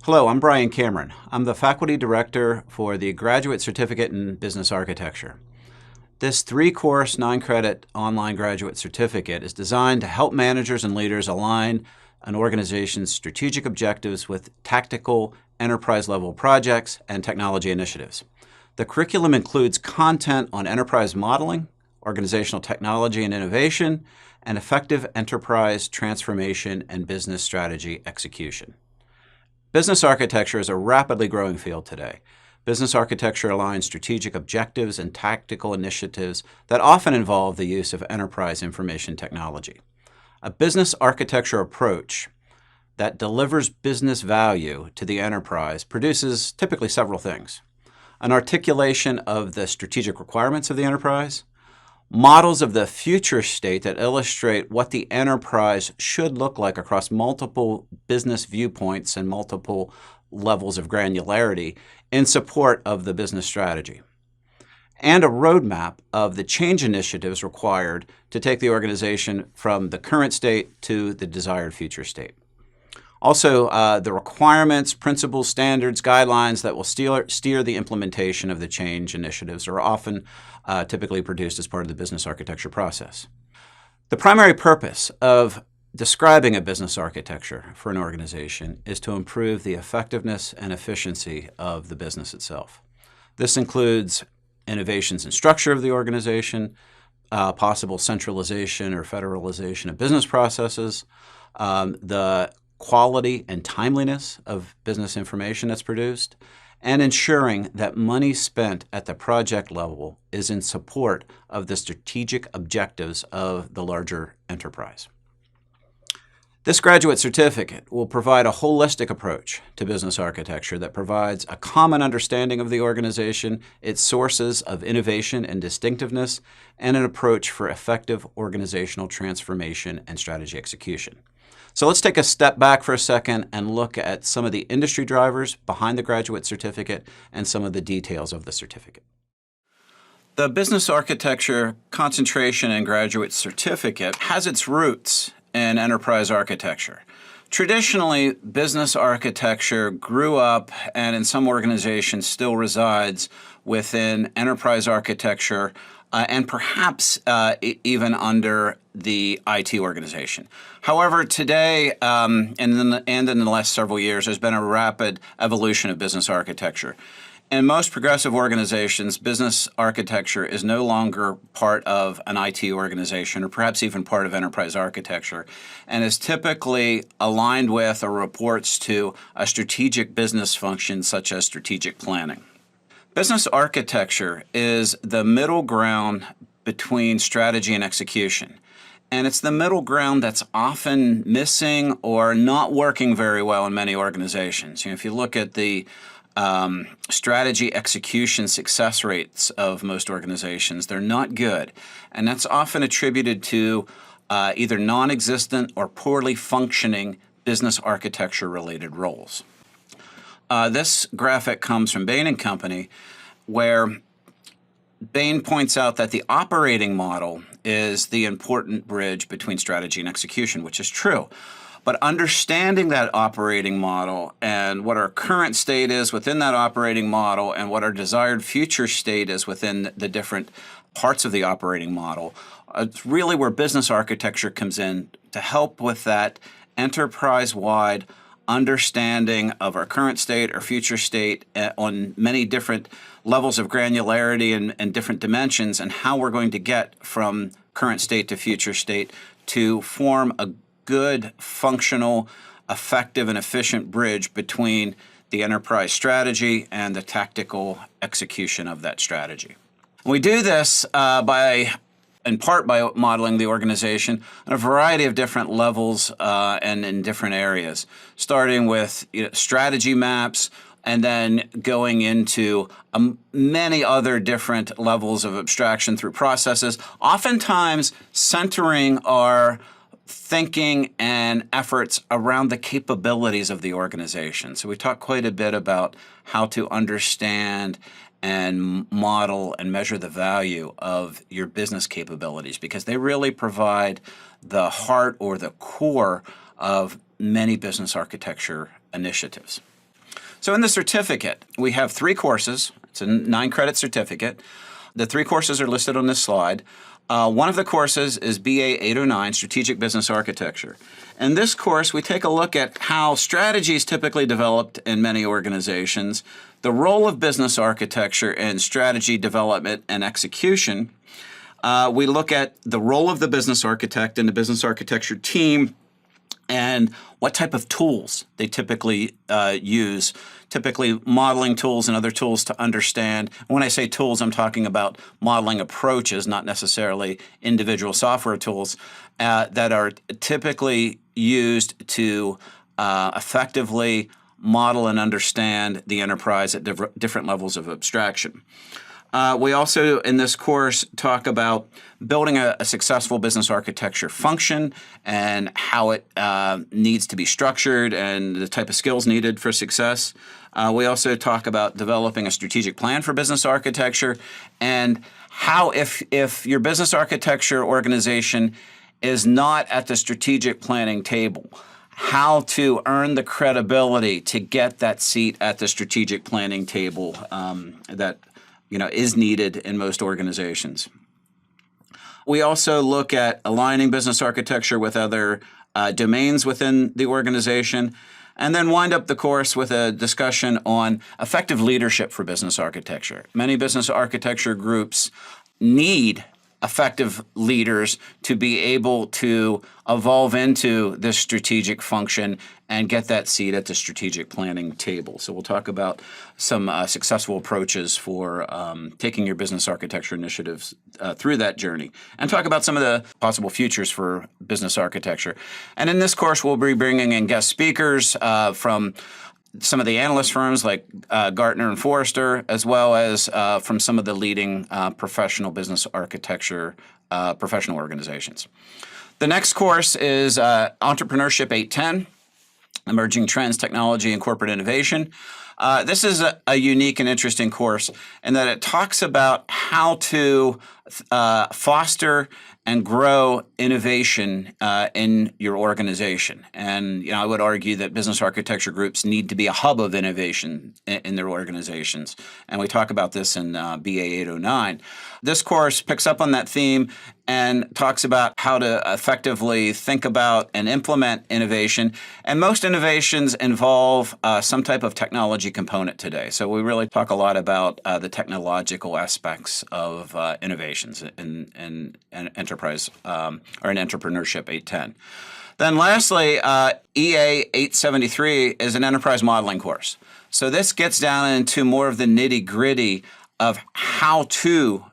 Hello, I'm Brian Cameron. I'm the Faculty Director for the Graduate Certificate in Business Architecture. This 3-course, 9-credit online graduate certificate is designed to help managers and leaders align an organization's strategic objectives with tactical enterprise-level projects and technology initiatives. The curriculum includes content on enterprise modeling, organizational technology and innovation, and effective enterprise transformation and business strategy execution. Business architecture is a rapidly growing field today. Business architecture aligns strategic objectives and tactical initiatives that often involve the use of enterprise information technology. A business architecture approach that delivers business value to the enterprise produces typically several things: an articulation of the strategic requirements of the enterprise, models of the future state that illustrate what the enterprise should look like across multiple business viewpoints and multiple levels of granularity in support of the business strategy, and a roadmap of the change initiatives required to take the organization from the current state to the desired future state. Also, the requirements, principles, standards, guidelines that will steer the implementation of the change initiatives are often typically produced as part of the business architecture process. The primary purpose of describing a business architecture for an organization is to improve the effectiveness and efficiency of the business itself. This includes innovations in structure of the organization, possible centralization or federalization of business processes, the quality and timeliness of business information that's produced, and ensuring that money spent at the project level is in support of the strategic objectives of the larger enterprise. This graduate certificate will provide a holistic approach to business architecture that provides a common understanding of the organization, its sources of innovation and distinctiveness, and an approach for effective organizational transformation and strategy execution. So let's take a step back for a second and look at some of the industry drivers behind the graduate certificate and some of the details of the certificate. The business architecture concentration and graduate certificate has its roots in enterprise architecture. Traditionally, business architecture grew up and in some organizations still resides within enterprise architecture and perhaps even under the IT organization. However, today and in the last several years, there's been a rapid evolution of business architecture. In most progressive organizations, business architecture is no longer part of an IT organization or perhaps even part of enterprise architecture, and is typically aligned with or reports to a strategic business function such as strategic planning. Business architecture is the middle ground between strategy and execution. And it's the middle ground that's often missing or not working very well in many organizations. If you look at the strategy execution success rates of most organizations, they're not good. And that's often attributed to either non-existent or poorly functioning business architecture-related roles. This graphic comes from Bain & Company, where Bain points out that the operating model is the important bridge between strategy and execution, which is true. But understanding that operating model and what our current state is within that operating model and what our desired future state is within the different parts of the operating model, it's really where business architecture comes in to help with that enterprise-wide understanding of our current state or future state on many different levels of granularity and different dimensions, and how we're going to get from current state to future state to form a good, functional, effective, and efficient bridge between the enterprise strategy and the tactical execution of that strategy. We do this in part by modeling the organization on a variety of different levels and in different areas, starting with strategy maps and then going into many other different levels of abstraction through processes, oftentimes centering our thinking and efforts around the capabilities of the organization. So we talk quite a bit about how to understand and model and measure the value of your business capabilities, because they really provide the heart or the core of many business architecture initiatives. So in the certificate, we have 3 courses. It's a 9-credit certificate. The 3 courses are listed on this slide. One of the courses is BA 809, Strategic Business Architecture. In this course, we take a look at how strategy is typically developed in many organizations, the role of business architecture in strategy development and execution. We look at the role of the business architect and the business architecture team and what type of tools they typically use, typically modeling tools and other tools to understand. When I say tools, I'm talking about modeling approaches, not necessarily individual software tools that are typically used to effectively model and understand the enterprise at different levels of abstraction. We also, in this course, talk about building a successful business architecture function and how it needs to be structured and the type of skills needed for success. We also talk about developing a strategic plan for business architecture and how, if your business architecture organization is not at the strategic planning table, how to earn the credibility to get that seat at the strategic planning table that is needed in most organizations. We also look at aligning business architecture with other domains within the organization, and then wind up the course with a discussion on effective leadership for business architecture. Many business architecture groups need effective leaders to be able to evolve into this strategic function and get that seat at the strategic planning table. So we'll talk about some successful approaches for taking your business architecture initiatives through that journey and talk about some of the possible futures for business architecture. And in this course, we'll be bringing in guest speakers from some of the analyst firms like Gartner and Forrester, as well as from some of the leading professional business architecture professional organizations. The next course is Entrepreneurship 810, Emerging Trends, Technology, and Corporate Innovation. This is a unique and interesting course in that it talks about how to foster and grow innovation in your organization. And I would argue that business architecture groups need to be a hub of innovation in their organizations. And we talk about this in BA 809. This course picks up on that theme and talks about how to effectively think about and implement innovation. And most innovations involve some type of technology component today. So we really talk a lot about the technological aspects of innovations in enterprise or in Entrepreneurship 810. Then lastly, EA 873 is an enterprise modeling course. So this gets down into more of the nitty-gritty of how to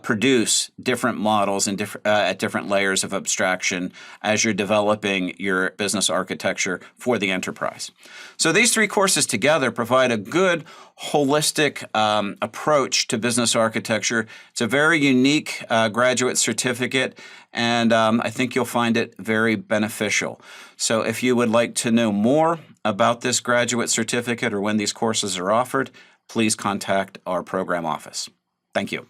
produce different models and at different layers of abstraction as you're developing your business architecture for the enterprise. So these 3 courses together provide a good holistic approach to business architecture. It's a very unique graduate certificate, and I think you'll find it very beneficial. So if you would like to know more about this graduate certificate or when these courses are offered, please contact our program office. Thank you.